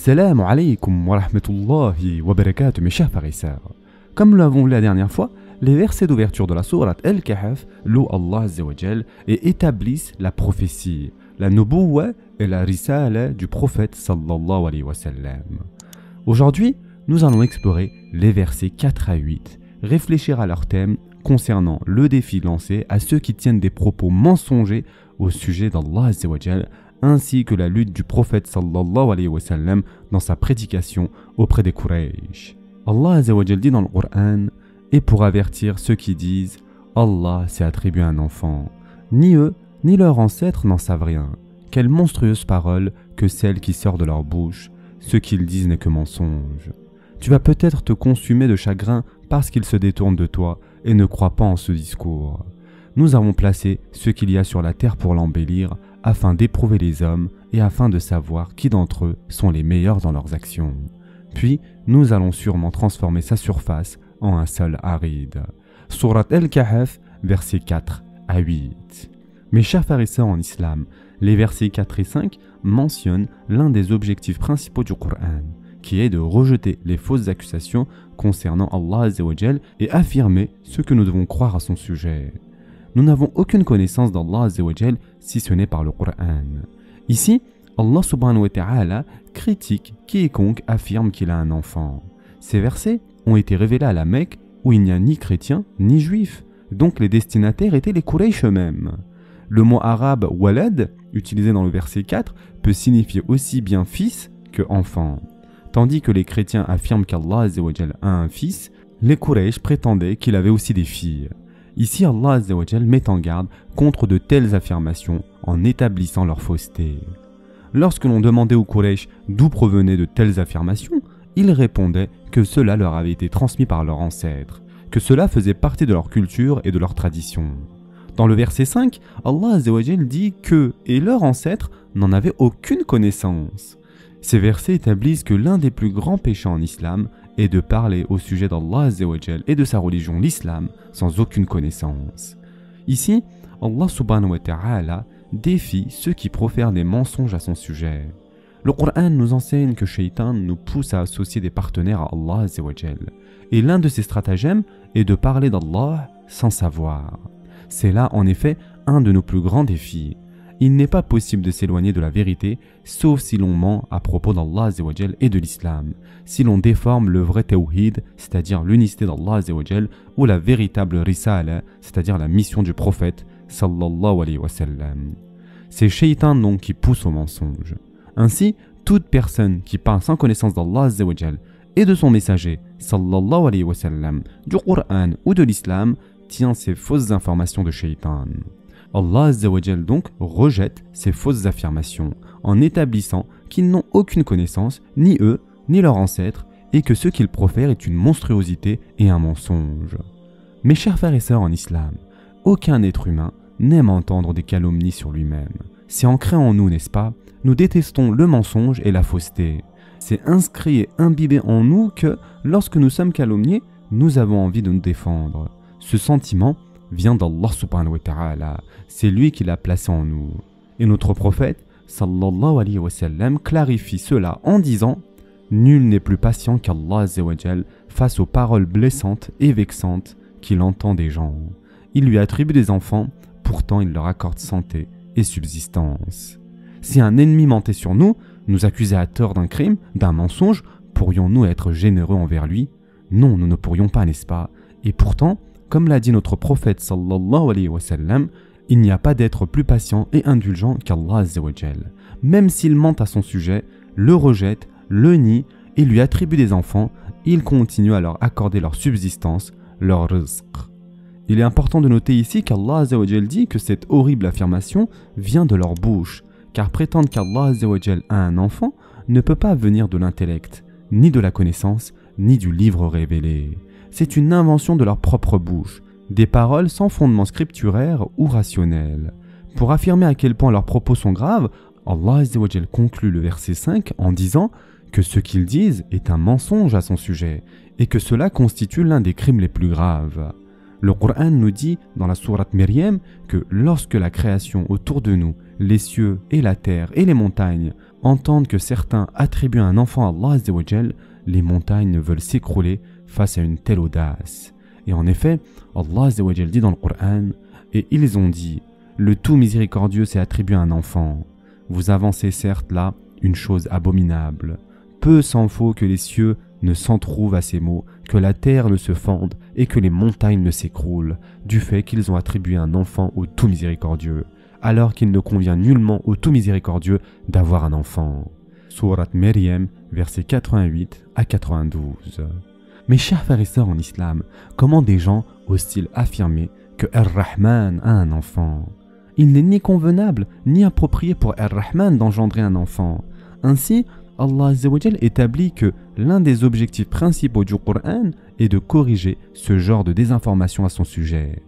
Assalamu alaikum wa rahmatullahi wa barakatuh, mes chers frères et sœurs. Comme nous l'avons vu la dernière fois, les versets d'ouverture de la sourate Al-Kahf louent Allah Azza wa Jal et établissent la prophétie, la nubuwwa et la risala du prophète sallallahu alayhi wa sallam. Aujourd'hui, nous allons explorer les versets 4 à 8, réfléchir à leur thème concernant le défi lancé à ceux qui tiennent des propos mensongers au sujet d'Allah Azza wa Jal, ainsi que la lutte du prophète sallallahu alayhi wa sallam dans sa prédication auprès des Quraysh. Allah Azza wa Jal dit dans le Coran: et pour avertir ceux qui disent Allah s'est attribué un enfant, ni eux ni leurs ancêtres n'en savent rien. Quelle monstrueuse parole que celle qui sort de leur bouche, ce qu'ils disent n'est que mensonge. Tu vas peut-être te consumer de chagrin parce qu'ils se détournent de toi et ne croient pas en ce discours. Nous avons placé ce qu'il y a sur la terre pour l'embellir, afin d'éprouver les hommes et afin de savoir qui d'entre eux sont les meilleurs dans leurs actions. Puis, nous allons sûrement transformer sa surface en un sol aride. Sourate Al-Kahf, versets 4 à 8. Mes chers frères et sœurs en islam, les versets 4 et 5 mentionnent l'un des objectifs principaux du Coran, qui est de rejeter les fausses accusations concernant Allah Azza wa Jal et affirmer ce que nous devons croire à son sujet. Nous n'avons aucune connaissance d'Allah Azza wa Jal si ce n'est par le Coran. Ici, Allah subhanahu wa ta'ala critique quiconque affirme qu'il a un enfant. Ces versets ont été révélés à la Mecque où il n'y a ni chrétiens ni juifs, donc les destinataires étaient les Quraysh eux-mêmes. Le mot arabe walad, utilisé dans le verset 4, peut signifier aussi bien fils que enfant. Tandis que les chrétiens affirment qu'Allah Azza wa Jal a un fils, les Quraysh prétendaient qu'il avait aussi des filles. Ici, Allah Azza wa Jal met en garde contre de telles affirmations en établissant leur fausseté. Lorsque l'on demandait aux Quraysh d'où provenaient de telles affirmations, ils répondaient que cela leur avait été transmis par leurs ancêtres, que cela faisait partie de leur culture et de leur tradition. Dans le verset 5, Allah Azza wa Jal dit qu'eux et leurs ancêtres n'en avaient aucune connaissance. Ces versets établissent que l'un des plus grands péchés en islam est de parler au sujet d'Allah Azza wa Jal et de sa religion, l'islam, sans aucune connaissance. Ici, Allah subhanahu wa ta'ala défie ceux qui profèrent des mensonges à son sujet. Le Coran nous enseigne que Shaitan nous pousse à associer des partenaires à Allah Azza wa Jal. Et l'un de ses stratagèmes est de parler d'Allah sans savoir. C'est là en effet un de nos plus grands défis. Il n'est pas possible de s'éloigner de la vérité sauf si l'on ment à propos d'Allah Azza wa Jal et de l'islam, si l'on déforme le vrai tawhid, c'est-à-dire l'unicité d'Allah Azza wa Jal, ou la véritable risala, c'est-à-dire la mission du prophète sallallahu alayhi wa sallam. C'est Shaitan donc qui pousse au mensonge. Ainsi, toute personne qui parle sans connaissance d'Allah Azza wa Jal et de son messager sallallahu alayhi wa sallam, du Coran ou de l'islam, tient ces fausses informations de Shaitan. Allah Azza wa Jal donc rejette ces fausses affirmations en établissant qu'ils n'ont aucune connaissance, ni eux, ni leurs ancêtres, et que ce qu'ils profèrent est une monstruosité et un mensonge. Mes chers frères et sœurs en islam, aucun être humain n'aime entendre des calomnies sur lui-même. C'est ancré en nous, n'est-ce pas? Nous détestons le mensonge et la fausseté. C'est inscrit et imbibé en nous que, lorsque nous sommes calomniés, nous avons envie de nous défendre. Ce sentiment vient d'Allah subhanahu wa ta'ala. C'est lui qui l'a placé en nous. Et notre prophète, sallallahu alayhi wa sallam, clarifie cela en disant: nul n'est plus patient qu'Allah Azza wa Jal face aux paroles blessantes et vexantes qu'il entend des gens. Il lui attribue des enfants, pourtant il leur accorde santé et subsistance. Si un ennemi mentait sur nous, nous accusait à tort d'un crime, d'un mensonge, pourrions-nous être généreux envers lui? Non, nous ne pourrions pas, n'est-ce pas? Et pourtant, comme l'a dit notre prophète sallallahu alayhi wa sallam, il n'y a pas d'être plus patient et indulgent qu'Allah Azza wa Jal. Même s'il ment à son sujet, le rejette, le nie et lui attribue des enfants, il continue à leur accorder leur subsistance, leur rizq. Il est important de noter ici qu'Allah Azza wa Jal dit que cette horrible affirmation vient de leur bouche, car prétendre qu'Allah Azza wa Jal a un enfant ne peut pas venir de l'intellect, ni de la connaissance, ni du livre révélé. C'est une invention de leur propre bouche, des paroles sans fondement scripturaire ou rationnel. Pour affirmer à quel point leurs propos sont graves, Allah Azza wa Jal conclut le verset 5 en disant que ce qu'ils disent est un mensonge à son sujet et que cela constitue l'un des crimes les plus graves. Le Coran nous dit dans la sourate Maryam que lorsque la création autour de nous, les cieux et la terre et les montagnes, entendent que certains attribuent un enfant à Allah Azza wa Jal, les montagnes veulent s'écrouler face à une telle audace. Et en effet, Allah Azza wa Jal dit dans le Coran, et ils ont dit, le tout miséricordieux s'est attribué un enfant. Vous avancez certes là une chose abominable. Peu s'en faut que les cieux ne s'entrouvent à ces mots, que la terre ne se fende et que les montagnes ne s'écroulent, du fait qu'ils ont attribué un enfant au tout miséricordieux, alors qu'il ne convient nullement au tout miséricordieux d'avoir un enfant. Sourate Maryam, versets 88 à 92. Mes chers frères et sœurs en islam, comment des gens osent-ils affirmer que Ar-Rahman a un enfant? Il n'est ni convenable ni approprié pour Ar-Rahman d'engendrer un enfant. Ainsi, Allah Azza wa Jal établit que l'un des objectifs principaux du Coran est de corriger ce genre de désinformation à son sujet.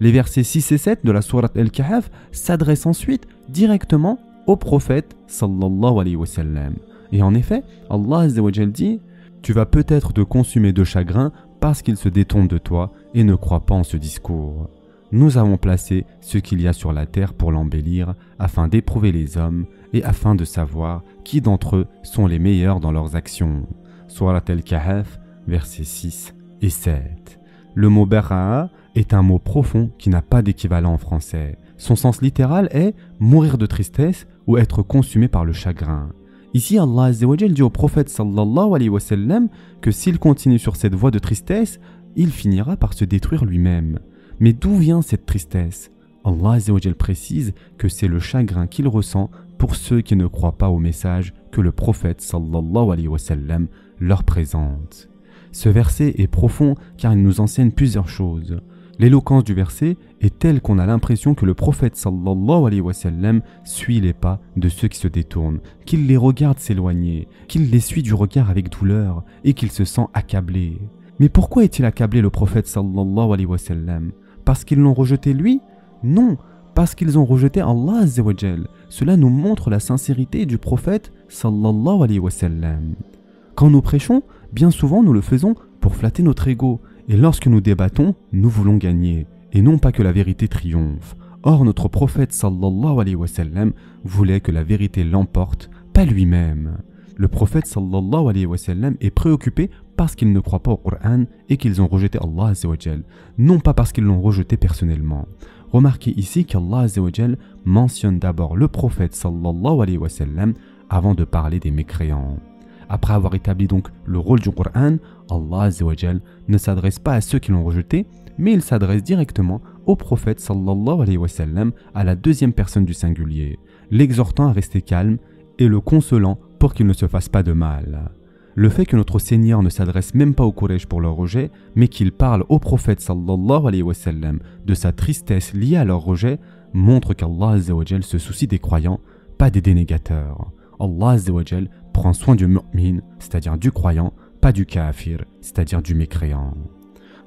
Les versets 6 et 7 de la sourate Al-Kahf s'adressent ensuite directement au prophète sallallahu alayhi wa sallam. Et en effet, Allah Azza wa Jal dit « Tu vas peut-être te consumer de chagrin parce qu'il se détourne de toi et ne croit pas en ce discours. Nous avons placé ce qu'il y a sur la terre pour l'embellir afin d'éprouver les hommes et afin de savoir qui d'entre eux sont les meilleurs dans leurs actions. » Surat Al-Kahf, versets 6 et 7. Le mot bara'a est un mot profond qui n'a pas d'équivalent en français. Son sens littéral est mourir de tristesse ou être consumé par le chagrin. Ici, Allah Azza wa Jal dit au prophète sallallahu alayhi wa sallam que s'il continue sur cette voie de tristesse, il finira par se détruire lui-même. Mais d'où vient cette tristesse? Allah Azza wa Jal précise que c'est le chagrin qu'il ressent pour ceux qui ne croient pas au message que le prophète sallallahu alayhi wa sallam leur présente. Ce verset est profond car il nous enseigne plusieurs choses. L'éloquence du verset est telle qu'on a l'impression que le prophète sallallahu alayhi wa sallam suit les pas de ceux qui se détournent, qu'il les regarde s'éloigner, qu'il les suit du regard avec douleur et qu'il se sent accablé. Mais pourquoi est-il accablé le prophète sallallahu alayhi wa sallam? Parce qu'ils l'ont rejeté lui? Non, parce qu'ils ont rejeté Allah Azza wa Jal. Cela nous montre la sincérité du prophète sallallahu alayhi wa sallam. Quand nous prêchons, bien souvent nous le faisons pour flatter notre ego. Et lorsque nous débattons, nous voulons gagner, et non pas que la vérité triomphe. Or, notre prophète sallallahu alayhi wa sallam voulait que la vérité l'emporte, pas lui-même. Le prophète sallallahu alayhi wa sallam est préoccupé parce qu'ils ne croient pas au Coran et qu'ils ont rejeté Allah Azza wa Jal, non pas parce qu'ils l'ont rejeté personnellement. Remarquez ici qu'Allah Azza wa Jal mentionne d'abord le prophète sallallahu alayhi wa sallam avant de parler des mécréants. Après avoir établi donc le rôle du Coran, Allah Azza wa Jal ne s'adresse pas à ceux qui l'ont rejeté, mais il s'adresse directement au prophète sallallahu alayhi wa sallam, à la deuxième personne du singulier, l'exhortant à rester calme et le consolant pour qu'il ne se fasse pas de mal. Le fait que notre Seigneur ne s'adresse même pas aux Quraysh pour leur rejet, mais qu'il parle au prophète sallallahu alayhi wa sallam de sa tristesse liée à leur rejet, montre qu'Allah Azza wa Jal se soucie des croyants, pas des dénégateurs. Allah Azza wa Jal prend soin du mu'min, c'est-à-dire du croyant, pas du kafir, c'est-à-dire du mécréant.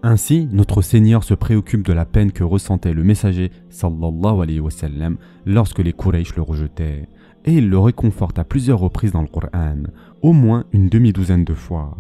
Ainsi, notre Seigneur se préoccupe de la peine que ressentait le messager sallallahu alayhi wa sallam lorsque les Quraysh le rejetaient, et il le réconforte à plusieurs reprises dans le Coran, au moins une demi-douzaine de fois.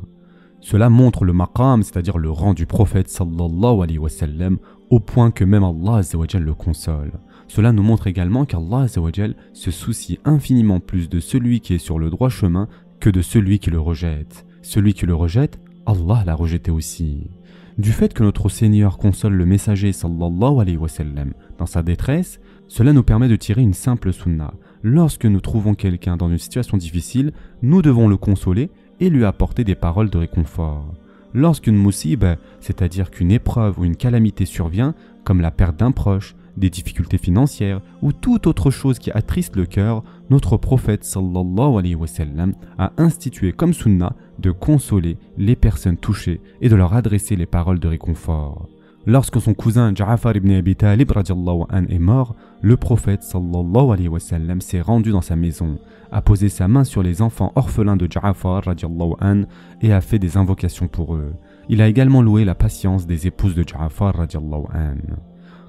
Cela montre le maqam, c'est-à-dire le rang du prophète sallallahu alayhi wa sallam, au point que même Allah Azza wa Jal le console. Cela nous montre également qu'Allah Azza wa Jal se soucie infiniment plus de celui qui est sur le droit chemin que de celui qui le rejette. Celui qui le rejette, Allah l'a rejeté aussi. Du fait que notre Seigneur console le messager sallallahu alayhi wa sallam dans sa détresse, cela nous permet de tirer une simple sunna. Lorsque nous trouvons quelqu'un dans une situation difficile, nous devons le consoler et lui apporter des paroles de réconfort. Lorsqu'une musib, c'est-à-dire qu'une épreuve ou une calamité survient, comme la perte d'un proche, des difficultés financières ou toute autre chose qui attriste le cœur, notre prophète sallallahu alayhi wa sallam a institué comme sunna de consoler les personnes touchées et de leur adresser les paroles de réconfort. Lorsque son cousin Ja'far ibn Abi Talib radiallahu an est mort, le prophète sallallahu alayhi wa sallam s'est rendu dans sa maison, a posé sa main sur les enfants orphelins de Ja'far radiallahu an et a fait des invocations pour eux. Il a également loué la patience des épouses de Ja'far radiallahu an.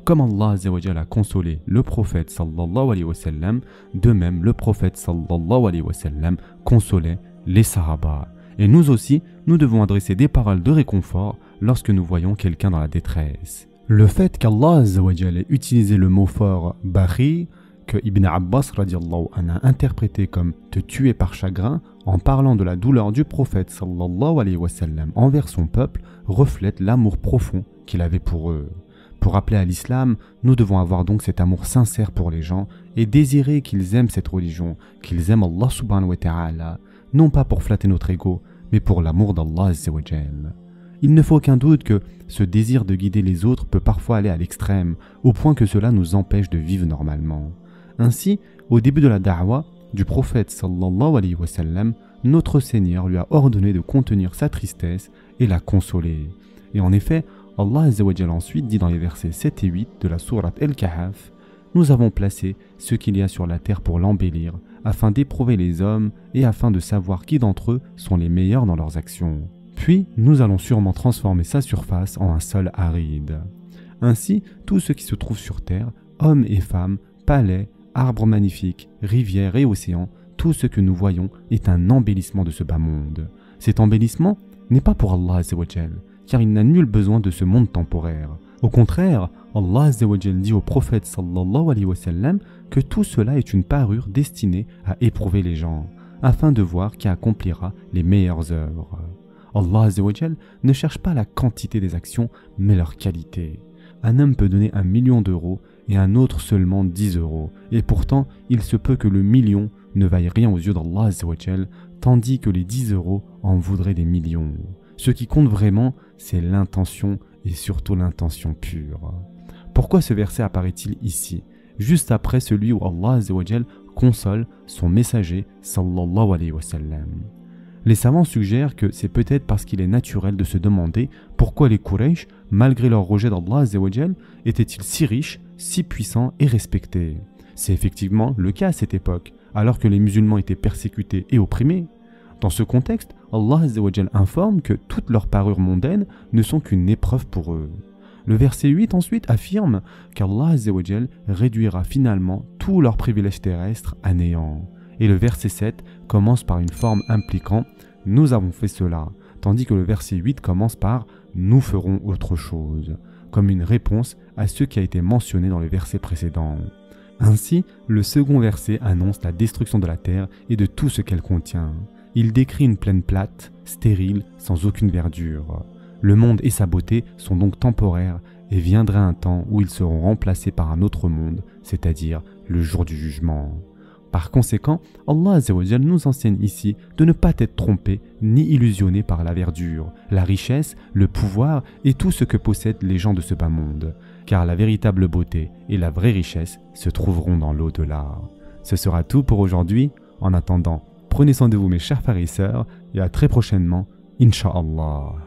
Comme Allah Azza wa Jalla a consolé le prophète sallallahu alayhi wa sallam, de même le prophète sallallahu alayhi wa sallam consolait les sahaba. Et nous aussi, nous devons adresser des paroles de réconfort lorsque nous voyons quelqu'un dans la détresse. Le fait qu'Allah Azza wa Jalla ait utilisé le mot fort « Bari » que Ibn Abbas radiallahu anhu a interprété comme « te tuer par chagrin » en parlant de la douleur du prophète sallallahu alayhi wa sallam envers son peuple reflète l'amour profond qu'il avait pour eux. Pour appeler à l'islam, nous devons avoir donc cet amour sincère pour les gens et désirer qu'ils aiment cette religion, qu'ils aiment Allah subhanahu wa ta'ala, non pas pour flatter notre ego, mais pour l'amour d'Allah azza wa jal. Il ne faut aucun doute que ce désir de guider les autres peut parfois aller à l'extrême, au point que cela nous empêche de vivre normalement. Ainsi, au début de la da'wa du prophète sallallahu alayhi wa sallam, notre Seigneur lui a ordonné de contenir sa tristesse et la consoler. Et en effet, Allah azza wa jal ensuite dit dans les versets 7 et 8 de la sourate Al-Kahf, « Nous avons placé ce qu'il y a sur la terre pour l'embellir, afin d'éprouver les hommes et afin de savoir qui d'entre eux sont les meilleurs dans leurs actions. Puis, nous allons sûrement transformer sa surface en un sol aride. » Ainsi, tout ce qui se trouve sur terre, hommes et femmes, palais, arbres magnifiques, rivières et océans, tout ce que nous voyons est un embellissement de ce bas monde. Cet embellissement n'est pas pour Allah azza wa jal, car il n'a nul besoin de ce monde temporaire. Au contraire, Allah azza wa jal dit au prophète sallallahu alayhi wa sallam que tout cela est une parure destinée à éprouver les gens, afin de voir qui accomplira les meilleures œuvres. Allah azza wa jal ne cherche pas la quantité des actions, mais leur qualité. Un homme peut donner 1 million d'euros et un autre seulement 10 euros, et pourtant il se peut que le million ne vaille rien aux yeux d'Allah azza wa jal, tandis que les 10 euros en voudraient des millions. Ce qui compte vraiment, c'est l'intention et surtout l'intention pure. Pourquoi ce verset apparaît-il ici, juste après celui où Allah azza wa jal console son messager sallallahu alayhi wa sallam? Les savants suggèrent que c'est peut-être parce qu'il est naturel de se demander pourquoi les Quraysh, malgré leur rejet d'Allah azza wa jal, étaient-ils si riches, si puissants et respectés. C'est effectivement le cas à cette époque, alors que les musulmans étaient persécutés et opprimés. Dans ce contexte, Allah azza wa jal informe que toutes leurs parures mondaines ne sont qu'une épreuve pour eux. Le verset 8 ensuite affirme qu'Allah azza wa jal réduira finalement tous leurs privilèges terrestres à néant. Et le verset 7 commence par une forme impliquant « nous avons fait cela », tandis que le verset 8 commence par « nous ferons autre chose », comme une réponse à ce qui a été mentionné dans le verset précédent. Ainsi, le second verset annonce la destruction de la terre et de tout ce qu'elle contient. Il décrit une plaine plate, stérile, sans aucune verdure. Le monde et sa beauté sont donc temporaires et viendra un temps où ils seront remplacés par un autre monde, c'est-à-dire le jour du jugement. Par conséquent, Allah azza wa jal nous enseigne ici de ne pas être trompé ni illusionné par la verdure, la richesse, le pouvoir et tout ce que possèdent les gens de ce bas monde, car la véritable beauté et la vraie richesse se trouveront dans l'au-delà. Ce sera tout pour aujourd'hui. En attendant, prenez soin de vous mes chers frères et sœurs et à très prochainement, Inch'Allah.